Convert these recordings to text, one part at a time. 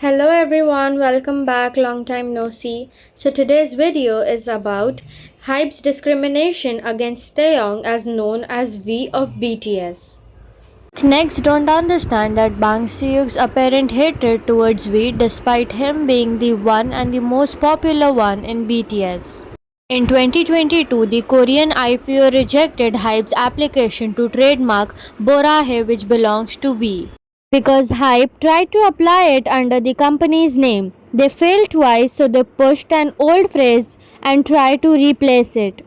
Hello everyone, welcome back. Long time no see. So today's video is about Hybe's discrimination against Taeyong as known as V of BTS. Next don't understand that Bang Seok's apparent hatred towards V despite him being the one and the most popular one in BTS. In 2022, the Korean IPO rejected Hybe's application to trademark Borahe which belongs to V. Because Hybe tried to apply it under the company's name. They failed twice, so they pushed an old phrase and tried to replace it.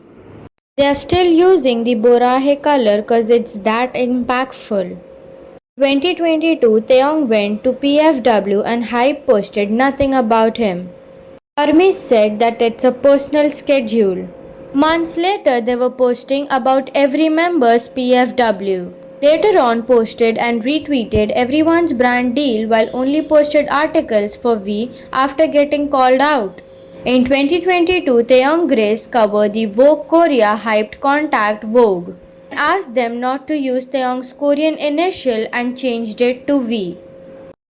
They are still using the Borahe color cause it's that impactful. 2022, Taeyong went to PFW and Hybe posted nothing about him. Army said that it's a personal schedule. Months later, they were posting about every member's PFW. Later on posted and retweeted everyone's brand deal while only posted articles for V after getting called out. In 2022, Taeyong Grace covered the Vogue Korea hyped contact Vogue and asked them not to use Taeyong's Korean initial and changed it to V.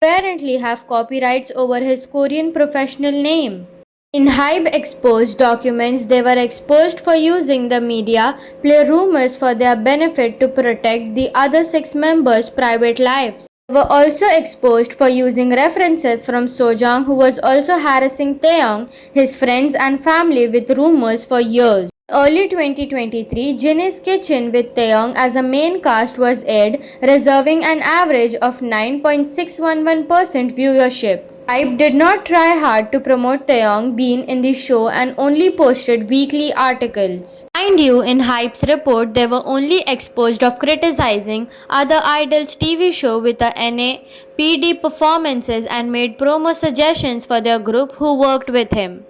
Apparently have copyrights over his Korean professional name. In Hybe exposed documents, they were exposed for using the media play rumors for their benefit to protect the other 6 members' private lives. They were also exposed for using references from Sojang, who was also harassing Taeyong, his friends and family with rumors for years. Early 2023, Jinny's Kitchen with Taeyong as a main cast was aired, reserving an average of 9.611% viewership. Hybe did not try hard to promote Taeyong being in the show and only posted weekly articles. Mind you, in Hybe's report, they were only exposed of criticizing other idols' TV show with the NAPD performances and made promo suggestions for their group who worked with him.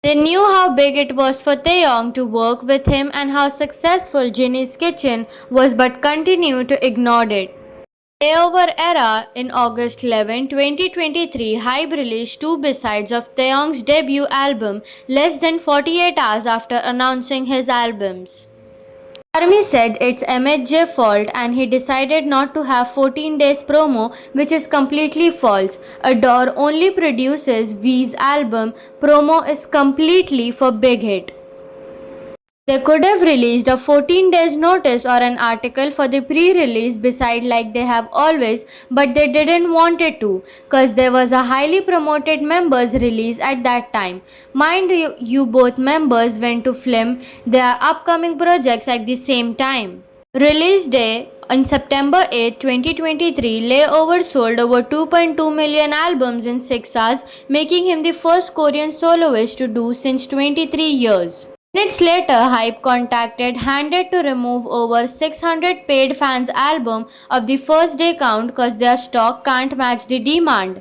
They knew how big it was for Taeyong to work with him and how successful Jinny's Kitchen was but continued to ignore it. Layover era. In August 11, 2023, Hybe released 2 B-sides of Taeyong's debut album less than 48 hours after announcing his albums. Army said it's MHJ fault and he decided not to have 14 days promo, which is completely false. Adore only produces V's album. Promo is completely for Big Hit. They could have released a 14 days notice or an article for the pre-release beside like they have always, but they didn't want it to cause there was a highly promoted members release at that time. Mind you both members went to film their upcoming projects at the same time. Release day on September 8, 2023, Layover sold over 2.2 million albums in 6 hours, making him the first Korean soloist to do since 23 years. Minutes later, Hybe contacted Handed to remove over 600 paid fans album of the first day count cause their stock can't match the demand.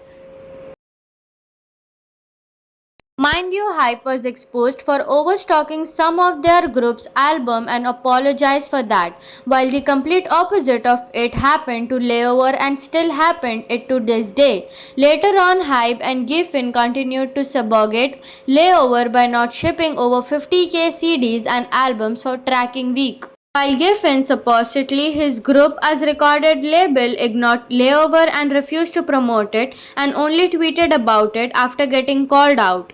Mind you, Hybe was exposed for overstocking some of their group's album and apologized for that, while the complete opposite of it happened to Layover and still happened it to this day. Later on, Hybe and Giffen continued to sabotage Layover by not shipping over 50k CDs and albums for tracking week. While Giffen, supposedly his group as recorded label, ignored Layover and refused to promote it and only tweeted about it after getting called out.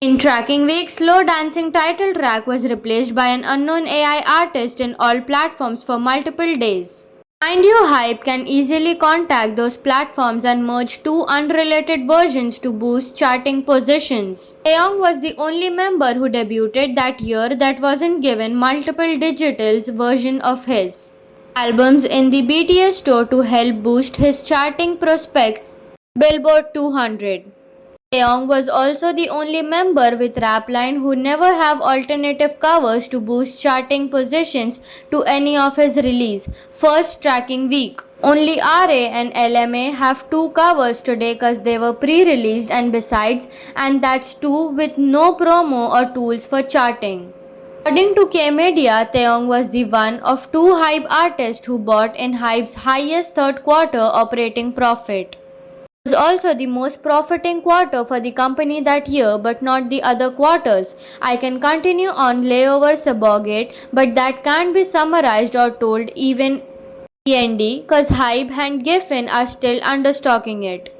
In Tracking Week, Slow Dancing title track was replaced by an unknown AI artist in all platforms for multiple days. Mind you, Hybe can easily contact those platforms and merge 2 unrelated versions to boost charting positions. Taeyong was the only member who debuted that year that wasn't given multiple digitals version of his albums in the BTS store to help boost his charting prospects. Billboard 200. Taeyong was also the only member with rap line who never have alternative covers to boost charting positions to any of his release. First Tracking Week. Only RA and LMA have 2 covers today cause they were pre-released and besides, and that's 2 with no promo or tools for charting. According to K-Media, Taeyong was the one of 2 Hybe artists who bought in Hybe's highest third quarter operating profit. It was also the most profiting quarter for the company that year, but not the other quarters. I can continue on Layover Sabotage, but that can't be summarized or told even END, cause Hybe and Giffen are still understocking it.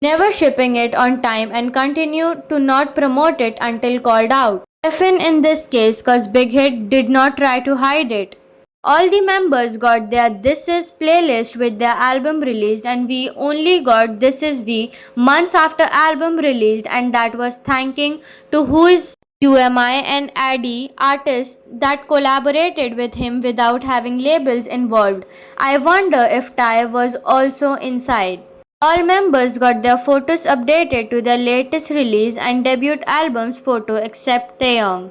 never shipping it on time and continued to not promote it until called out. Effin in this case cause Big Hit did not try to hide it. All the members got their This Is playlist with their album released, and we only got This Is V months after album released, and that was thanking to Who Is UMI and Addy artists that collaborated with him without having labels involved. I wonder if Ty was also inside. All members got their photos updated to their latest release and debut album's photo except Taeyong.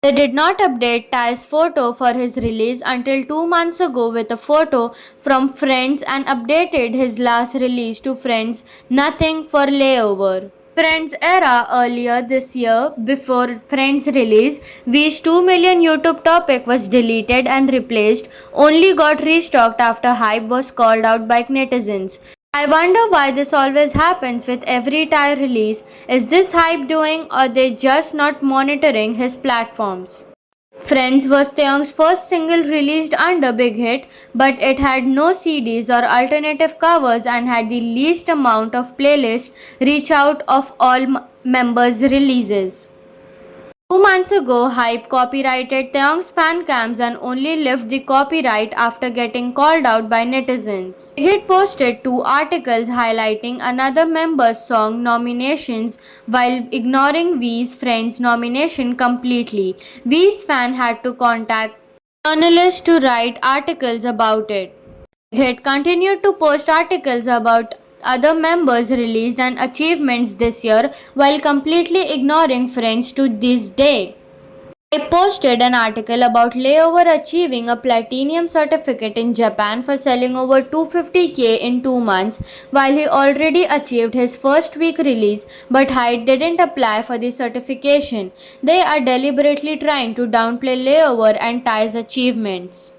They did not update Ty's photo for his release until 2 months ago with a photo from Friends and updated his last release to Friends Nothing for Layover. Friends era earlier this year, before Friends release, V's 2 million YouTube topic was deleted and replaced, only got restocked after Hybe was called out by netizens. I wonder why this always happens with every Ty release. Is this Hybe doing, or they just not monitoring his platforms? Friends was Taeyong's first single released under Big Hit, but it had no CDs or alternative covers and had the least amount of playlist reach out of all members' releases. 2 months ago, Hybe copyrighted Taeyong's fan cams and only left the copyright after getting called out by netizens. Big Hit posted 2 articles highlighting another member's song nominations while ignoring V's Friends nomination completely. V's fan had to contact journalists to write articles about it. Big Hit continued to post articles about other members' released and achievements this year while completely ignoring Friends to this day. I posted an article about Layover achieving a platinum certificate in Japan for selling over 250k in 2 months, while he already achieved his first week release, but Hyde didn't apply for the certification. They are deliberately trying to downplay Layover and Ty's achievements.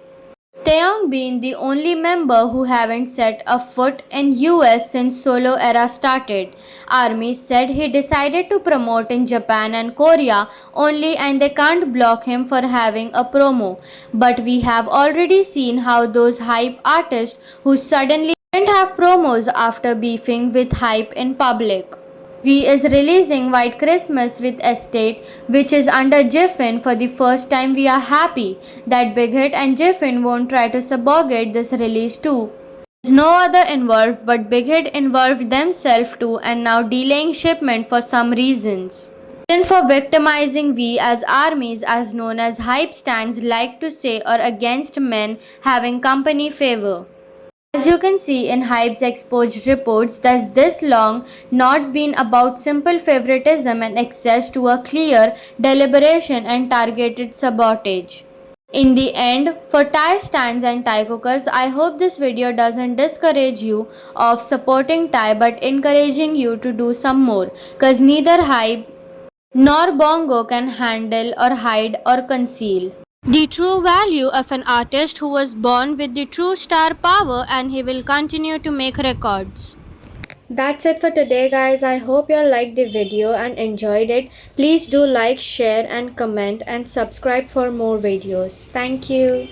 Taeyong being the only member who haven't set a foot in US since solo era started. ARMY said he decided to promote in Japan and Korea only and they can't block him for having a promo. But we have already seen how those Hype artists who suddenly didn't have promos after beefing with Hype in public. V is releasing White Christmas with Estate, which is under Jiffin for the first time. We are happy that Big Hit and Jiffin won't try to sabotage this release too. There's no other involved, but Big Hit involved themselves too and now delaying shipment for some reasons. Reason for victimizing V as armies, as known as Hype stands, like to say, or against men having company favor. As you can see in Hybe's exposed reports, that's this long not been about simple favoritism and access to a clear deliberation and targeted sabotage. In the end, for Thai stands and Thai cookers, I hope this video doesn't discourage you of supporting Thai but encouraging you to do some more, cause neither Hybe nor Bongo can handle or hide or conceal the true value of an artist who was born with the true star power, and he will continue to make records. That's it for today, guys. I hope you all liked the video and enjoyed it. Please do like, share and comment and subscribe for more videos. Thank you.